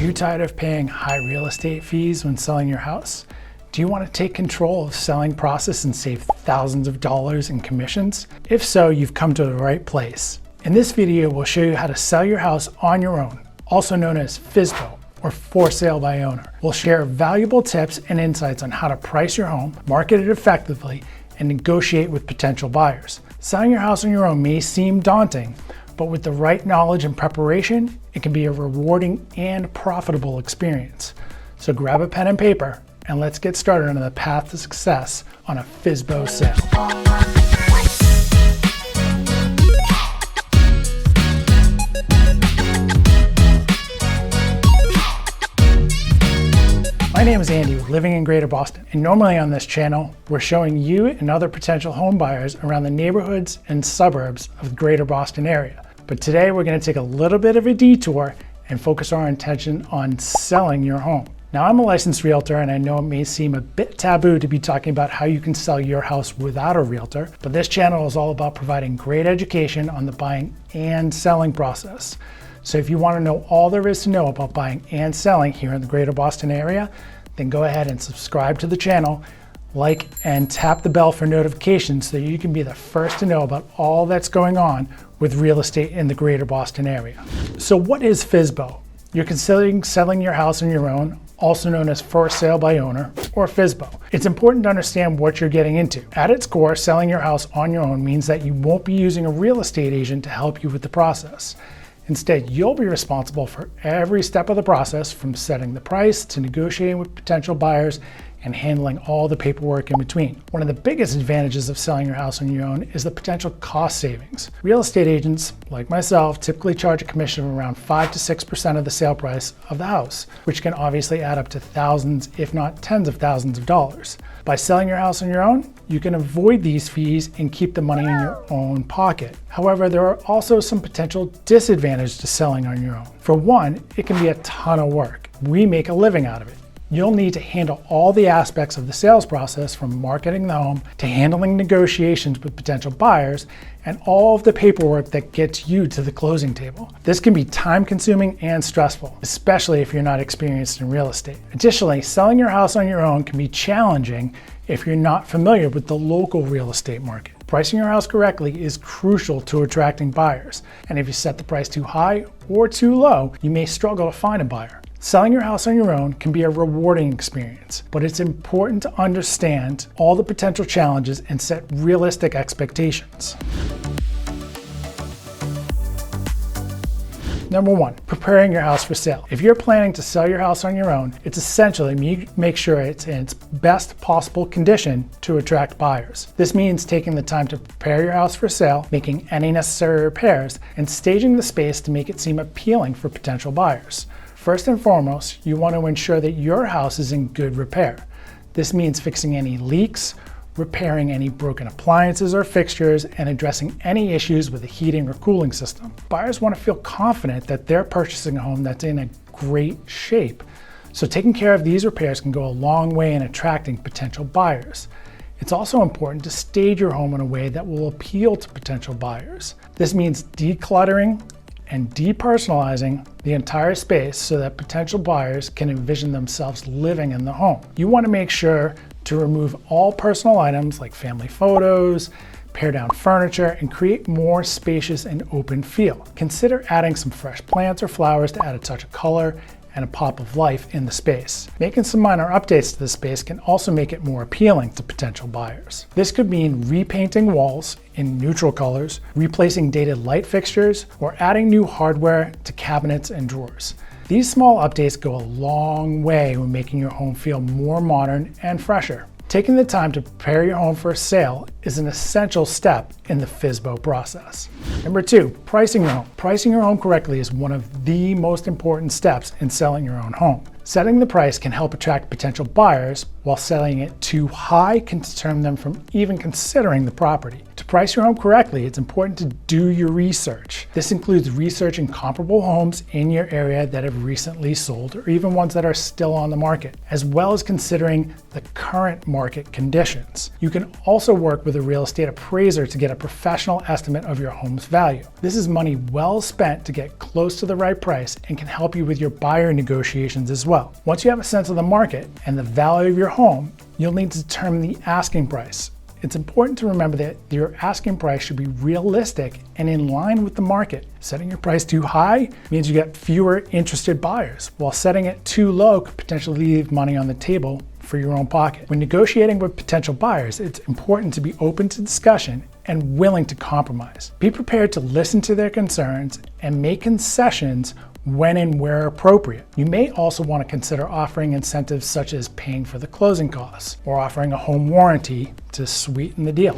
you tired of paying high real estate fees when selling your house? Do you want to take control of the selling process and save thousands of dollars in commissions? If so, you've come to the right place. In this video, we'll show you how to sell your house on your own, also known as FSBO, or for sale by owner. We'll share valuable tips and insights on how to price your home, market it effectively, and negotiate with potential buyers. Selling your house on your own may seem daunting, but with the right knowledge and preparation, it can be a rewarding and profitable experience. So grab a pen and paper, and let's get started on the path to success on a FSBO sale. My name is Andy with Living in Greater Boston, and normally on this channel, we're showing you and other potential home buyers around the neighborhoods and suburbs of the Greater Boston area. But today we're going to take a little bit of a detour and focus our attention on selling your home. Now, I'm a licensed realtor, and I know it may seem a bit taboo to be talking about how you can sell your house without a realtor, but this channel is all about providing great education on the buying and selling process. So if you want to know all there is to know about buying and selling here in the Greater Boston area, then go ahead and subscribe to the channel, like and tap the bell for notifications so you can be the first to know about all that's going on with real estate in the Greater Boston area. So what is FSBO? You're considering selling your house on your own, also known as for sale by owner, or FSBO. It's important to understand what you're getting into. At its core, selling your house on your own means that you won't be using a real estate agent to help you with the process. Instead, you'll be responsible for every step of the process, from setting the price to negotiating with potential buyers and handling all the paperwork in between. One of the biggest advantages of selling your house on your own is the potential cost savings. Real estate agents, like myself, typically charge a commission of around 5 to 6% of the sale price of the house, which can obviously add up to thousands, if not tens of thousands of dollars. By selling your house on your own, you can avoid these fees and keep the money in your own pocket. However, there are also some potential disadvantages to selling on your own. For one, it can be a ton of work. We make a living out of it. You'll need to handle all the aspects of the sales process, from marketing the home to handling negotiations with potential buyers and all of the paperwork that gets you to the closing table. This can be time-consuming and stressful, especially if you're not experienced in real estate. Additionally, selling your house on your own can be challenging if you're not familiar with the local real estate market. Pricing your house correctly is crucial to attracting buyers, and if you set the price too high or too low, you may struggle to find a buyer. Selling your house on your own can be a rewarding experience, but it's important to understand all the potential challenges and set realistic expectations. Number one, preparing your house for sale. If you're planning to sell your house on your own, it's essential to make sure it's in its best possible condition to attract buyers. This means taking the time to prepare your house for sale, making any necessary repairs, and staging the space to make it seem appealing for potential buyers. First and foremost, you want to ensure that your house is in good repair. This means fixing any leaks, repairing any broken appliances or fixtures, and addressing any issues with the heating or cooling system. Buyers want to feel confident that they're purchasing a home that's in a great shape. So taking care of these repairs can go a long way in attracting potential buyers. It's also important to stage your home in a way that will appeal to potential buyers. This means decluttering and depersonalizing the entire space so that potential buyers can envision themselves living in the home. You want to make sure to remove all personal items like family photos, pare down furniture, and create more spacious and open feel. Consider adding some fresh plants or flowers to add a touch of color and a pop of life in the space. Making some minor updates to the space can also make it more appealing to potential buyers. This could mean repainting walls in neutral colors, replacing dated light fixtures, or adding new hardware to cabinets and drawers. These small updates go a long way when making your home feel more modern and fresher. Taking the time to prepare your home for a sale is an essential step in the FSBO process. Number two, pricing your home. Pricing your home correctly is one of the most important steps in selling your own home. Setting the price can help attract potential buyers, while selling it too high can deter them from even considering the property. To price your home correctly, it's important to do your research. This includes researching comparable homes in your area that have recently sold, or even ones that are still on the market, as well as considering the current market conditions. You can also work with a real estate appraiser to get a professional estimate of your home's value. This is money well spent to get close to the right price and can help you with your buyer negotiations as well. Once you have a sense of the market and the value of your home, you'll need to determine the asking price. It's important to remember that your asking price should be realistic and in line with the market. Setting your price too high means you get fewer interested buyers, while setting it too low could potentially leave money on the table for your own pocket. When negotiating with potential buyers, it's important to be open to discussion and willing to compromise. Be prepared to listen to their concerns and make concessions when and where appropriate. You may also want to consider offering incentives such as paying for the closing costs or offering a home warranty to sweeten the deal.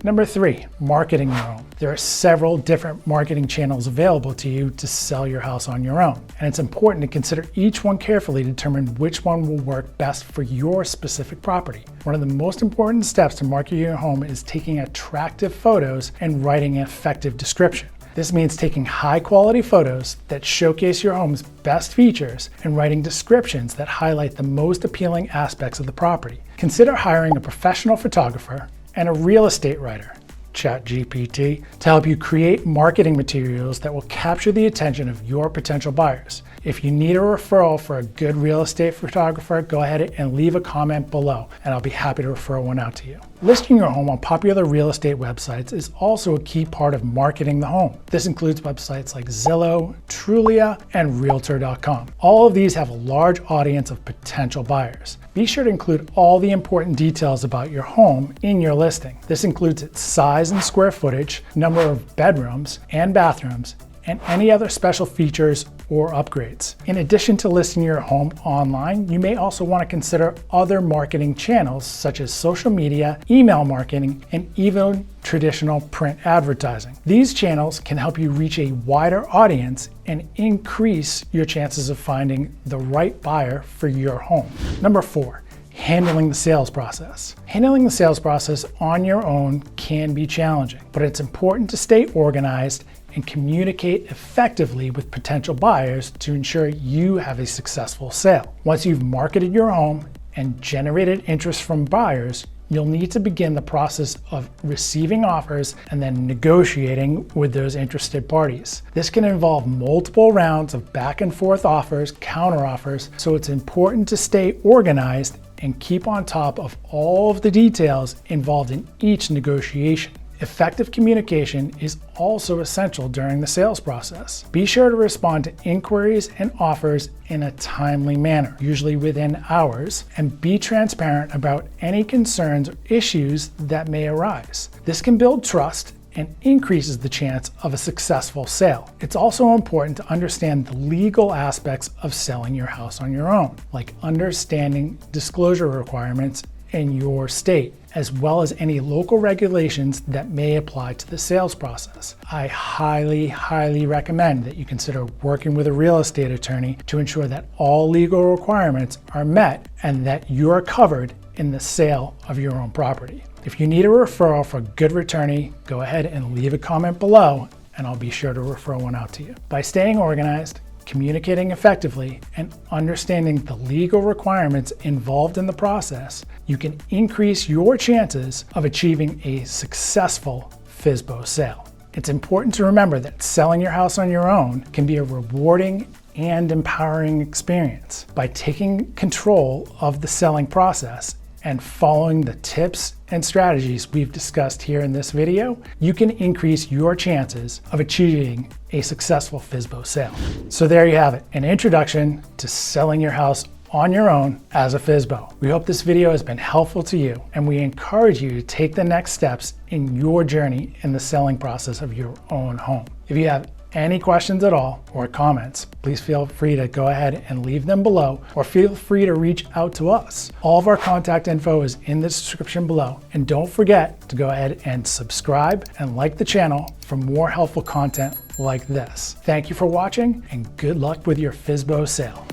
Number 3, marketing your home. There are several different marketing channels available to you to sell your house on your own, and it's important to consider each one carefully to determine which one will work best for your specific property. One of the most important steps to market your home is taking attractive photos and writing an effective description. This means taking high-quality photos that showcase your home's best features and writing descriptions that highlight the most appealing aspects of the property. Consider hiring a professional photographer and a real estate writer, ChatGPT, to help you create marketing materials that will capture the attention of your potential buyers. If you need a referral for a good real estate photographer, go ahead and leave a comment below, and I'll be happy to refer one out to you. Listing your home on popular real estate websites is also a key part of marketing the home. This includes websites like Zillow, Trulia, and Realtor.com. All of these have a large audience of potential buyers. Be sure to include all the important details about your home in your listing. This includes its size and square footage, number of bedrooms and bathrooms, and any other special features or upgrades. In addition to listing your home online, you may also want to consider other marketing channels such as social media, email marketing, and even traditional print advertising. These channels can help you reach a wider audience and increase your chances of finding the right buyer for your home. Number 4, handling the sales process. Handling the sales process on your own can be challenging, but it's important to stay organized and communicate effectively with potential buyers to ensure you have a successful sale. Once you've marketed your home and generated interest from buyers, you'll need to begin the process of receiving offers and then negotiating with those interested parties. This can involve multiple rounds of back and forth offers, counteroffers, so it's important to stay organized and keep on top of all of the details involved in each negotiation. Effective communication is also essential during the sales process. Be sure to respond to inquiries and offers in a timely manner, usually within hours, and be transparent about any concerns or issues that may arise. This can build trust and increases the chance of a successful sale. It's also important to understand the legal aspects of selling your house on your own, like understanding disclosure requirements in your state, as well as any local regulations that may apply to the sales process. I highly recommend that you consider working with a real estate attorney to ensure that all legal requirements are met and that you are covered in the sale of your own property. If you need a referral for a good attorney, go ahead and leave a comment below and I'll be sure to refer one out to you. By staying organized, communicating effectively, and understanding the legal requirements involved in the process, you can increase your chances of achieving a successful FSBO sale. It's important to remember that selling your house on your own can be a rewarding and empowering experience. By taking control of the selling process and following the tips and strategies we've discussed here in this video, you can increase your chances of achieving a successful FSBO sale. So there you have it, an introduction to selling your house on your own as a FSBO. We hope this video has been helpful to you, and we encourage you to take the next steps in your journey in the selling process of your own home. If you have any questions at all or comments, please feel free to go ahead and leave them below, or feel free to reach out to us. All of our contact info is in the description below, and don't forget to go ahead and subscribe and like the channel for more helpful content like this. Thank you for watching, and good luck with your FSBO sale.